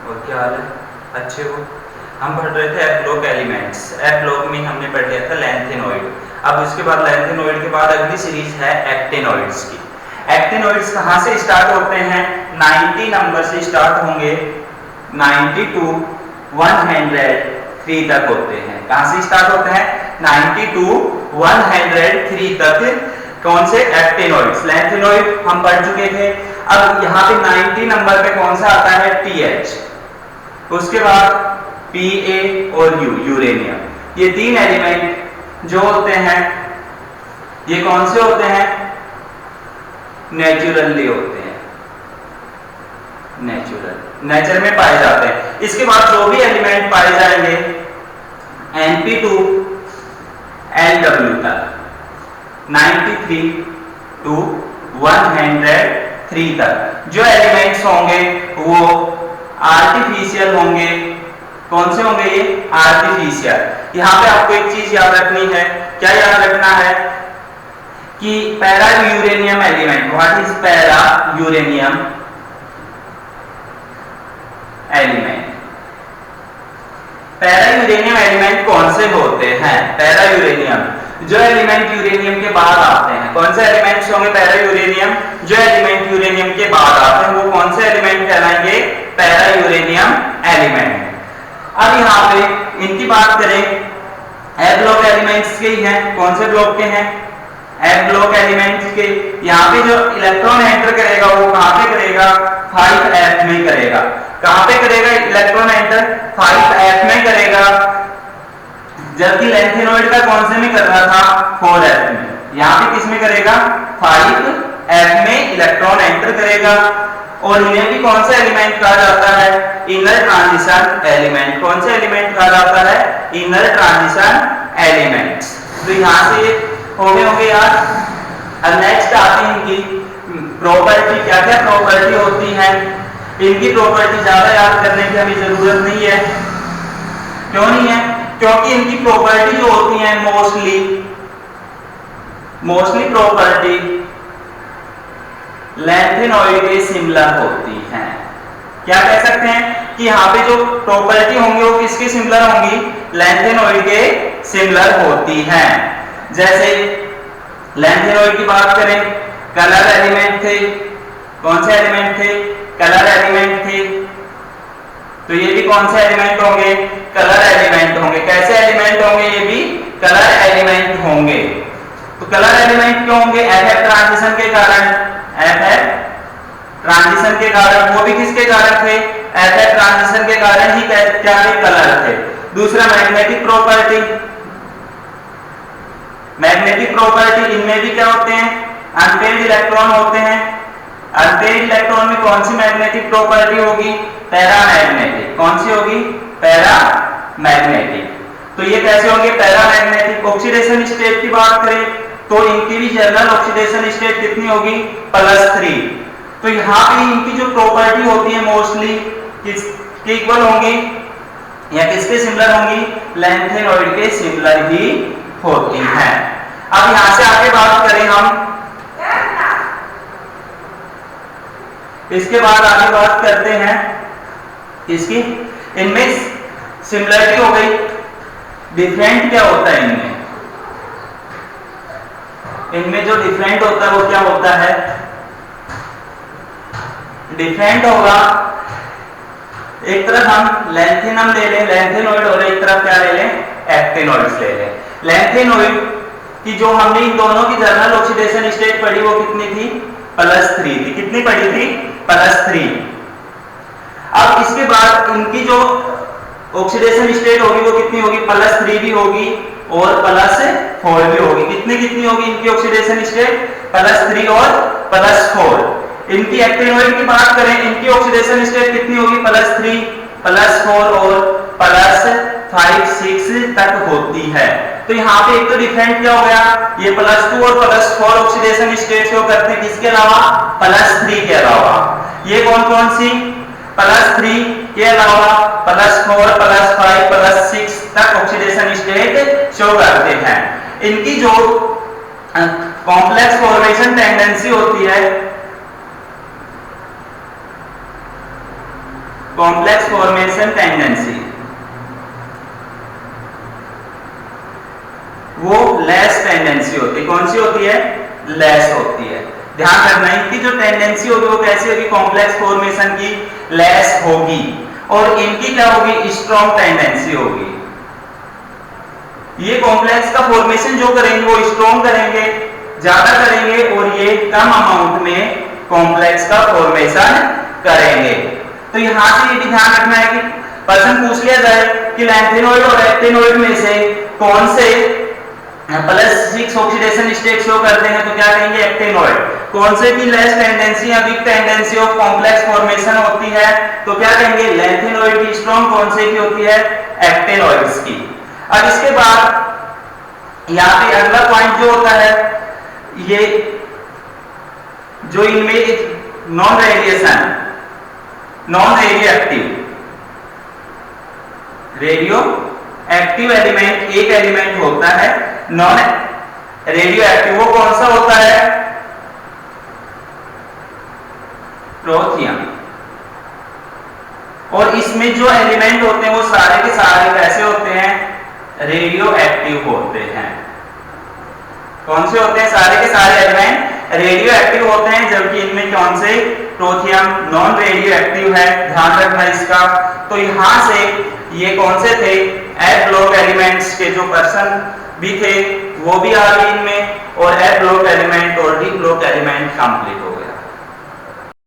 और क्या हाल है? अच्छे हो? हम पढ़ रहे थे F block elements. F block में हमने पढ़ लिया था लैंथेनॉइड। अब उसके बाद लैंथेनॉइड के बाद अगली सीरीज है एक्टिनॉइड्स की। एक्टिनॉइड्स कहाँ से स्टार्ट होते हैं? 90 नंबर से स्टार्ट होंगे, 90 टू 103 तक होते हैं। कहाँ से स्टार्ट होते हैं? 90 टू 103 तक। कौन से? एक्टिनॉइड्स। लैंथेनॉइड हम पढ़ चुके थे। अब यहाँ पे 90 नंबर पे कौन सा आता है? TH। उसके बाद Pa और U, यूरेनियम। ये तीन एलिमेंट जो होते हैं ये कौन से होते हैं? नेचुरली होते हैं, नेचर में पाए जाते हैं। इसके बाद जो भी एलिमेंट पाए जाएंगे Np2 Lw तक, 93 टू 103 तक जो एलिमेंट्स होंगे वो आर्टिफिशियल होंगे। कौन से होंगे ये? आर्टिफिशियल। यहां पे आपको एक चीज याद रखनी है। क्या याद रखना है? कि para uranium element, what is para uranium element? Para uranium element कौन से होते हैं? पैरा यूरेनियम जो एलिमेंट यूरेनियम के बाद आते हैं। कौन से एलिमेंट्स होंगे पैरा यूरेनियम? जो एलिमेंट यूरेनियम के बाद आते हैं वो कौन से एलिमेंट कहलाएंगे? Para uranium element. अब यहाँ पे इनकी बात करें, एफ ब्लॉक एलिमेंट्स के ही हैं। कौन से ब्लॉक के हैं? एफ ब्लॉक एलिमेंट्स के। यहाँ पे जो इलेक्ट्रॉन एंटर करेगा वो कहाँ पे करेगा? 5f में करेगा। कहाँ पे करेगा इलेक्ट्रॉन एंटर? 5f में करेगा। जबकि लैंथेनॉइड का कौन से में कर रहा था? 4f में। यहाँ पे किस में करेगा? 5f में इलेक्ट्रॉन एंटर करेगा। और इन्हें भी कौन सा एलिमेंट कहा जाता है? Inner transition element. कौन से एलिमेंट कहा जाता है? Inner transition element. तो यहाँ से हो गए होंगे यार। अब नेक्स्ट आती है इनकी प्रॉपर्टी। क्या क्या प्रॉपर्टी होती है? इनकी प्रॉपर्टी ज्यादा याद करने की हमें जरूरत नहीं है। क्यों नहीं है? क्योंकि इनकी प्रॉपर्टी जो होती है मोस्टली प्रॉपर्टी लैंथेनॉइड के सिमिलर होती हैं। क्या कह सकते हैं कि यहाँ पे जो प्रॉपर्टी होंगी वो किसके सिमिलर होंगी? लैंथेनॉइड के सिमिलर होती हैं। जैसे लैंथेनॉइड की बात करें, कलर एलिमेंट थे। कौन से एलिमेंट थे? कलर एलिमेंट थे। तो ये भी कौन से एलिमेंट होंगे? कलर एलिमेंट होंगे। कैसे एलिमेंट होंगे? ये भी कलर एलिमेंट होंगे। तो कलर एलिमेंट क्यों होंगे? एफ ट्रांजिशन के कारण। एफ ट्रांजिशन के कारण। वो भी किसके कारण थे? एफ ट्रांजिशन के कारण ही क्या थे? कलर थे। दूसरा मैग्नेटिक प्रॉपर्टी। मैग्नेटिक प्रॉपर्टी इनमें भी क्या होते हैं? अनपेयर्ड इलेक्ट्रॉन होते हैं। अनपेयर्ड इलेक्ट्रॉन में कौन सी मैग्नेटिक प्रॉपर्टी होगी? पैरामैग्नेटिक। कौन सी होगी? पैरामैग्नेटिक। तो ये कैसे होंगे? पैरामैग्नेटिक। ऑक्सीडेशन स्टेट की बात करें तो इनकी भी जनरल ऑक्सीडेशन स्टेट कितनी होगी? +3। तो यहाँ पे इनकी जो प्रॉपर्टी होती है मोस्टली किसके इक्वल होंगी या किसके सिमिलर होंगी? लैंथेनॉइड के सिमिलर ही होती हैं। अब यहां से आगे बात करें हम, इसके बाद आगे बात करते हैं इसकी। इनमें सिमिलरिटी हो गई। डिफरेंट क्या होता है इनमें? इनमें जो डिफरेंट होता है वो क्या होता है? डिफरेंट होगा, एक तरफ हम लैंथेनम ले लें, लैंथेनॉइड, और एक तरफ क्या ले लें? एक्टिनॉइड्स ले लें। लैंथेनॉइड की जो हमने इन दोनों की जर्नल ऑक्सीडेशन स्टेट पढ़ी वो कितनी थी? +3 थी। कितनी पढ़ी थी? +3। अब इसके बाद इनकी जो ऑक्सीडेशन स्टेट होगी वो कितनी होगी? +3 भी होगी और +4 भी होगी। कितनी कितनी होगी इनकी ऑक्सीडेशन स्टेट? +3 और +4। इनकी एक्टिनॉइड की बात करें, इनकी ऑक्सीडेशन स्टेट कितनी होगी? +3, +4 और +5, 6 तक होती है। तो यहाँ पे एक तो डिफरेंट क्या हो गया? ये +2 और +4 ऑक्सीडेशन स्टेट शो करते हैं। किसके अलावा? +3 के अलावा। ये कौन कौन सी? +3 के अलावा +4, +5, +6 तक ऑक्सीडेशन स्टेट शो करते हैं। इनकी जो कॉम्प्लेक्स फॉर्मेशन टेंडेंसी होती है कॉम्प्लेक्स फॉर्मेशन टेंडेंसी, वो लेस टेंडेंसी होती है। कौन सी होती है? लेस होती है। ध्यान रखना है कि जो टेंडेंसी होगी वो कैसी होगी? कॉम्प्लेक्स फॉर्मेशन की लेस होगी, और इनकी क्या होगी? स्ट्रॉन्ग टेंडेंसी होगी। ये कॉम्प्लेक्स का फॉर्मेशन जो करेंगे वो स्ट्रॉन्ग करेंगे, ज्यादा करेंगे, और ये कम अमाउंट में कॉम्प्लेक्स का फॉर्मेशन करेंगे। तो यहां से ये भी ध्यान रखना है कि पर्सन पूछ लिया जाए कि लैंथेनॉइड और एक्टिनॉइड में से कौन से +6 ऑक्सीडेशन स्टेट शो करते हैं, तो क्या कहेंगे? एक्टिनॉइड। कौन से की लेस टेंडेंसी या weak tendency of complex formation होती है, तो क्या कहेंगे? लैंथेनॉइड की। स्ट्रॉन्ग कौन से की होती है? एक्टिनॉइड्स की। अब इसके बाद यहाँ पे अगला पॉइंट जो होता है, ये जो इनमें non radiation, non radio active element, एक एलिमेंट होता है नॉन रेडियो एक्टिव, वो कौन सा होता है? ट्रोथियम। और इसमें जो एलिमेंट होते हैं वो सारे के सारे कैसे होते हैं? रेडियो एक्टिव होते हैं। कौन से होते हैं? सारे के सारे एलिमेंट रेडियो एक्टिव होते हैं, जबकि इनमें कौन से? ट्रोथियम नॉन रेडियो एक्टिव है। ध्यान रखना इसका। तो यहां से ये कौन से थे? एफ ब्लॉक एलिमेंट्स के जो पर्सन भी थे वो भी आ गए इनमें, और एफ ब्लॉक एलिमेंट और डी ब्लॉक एलिमेंट कंप्लीट हो गए।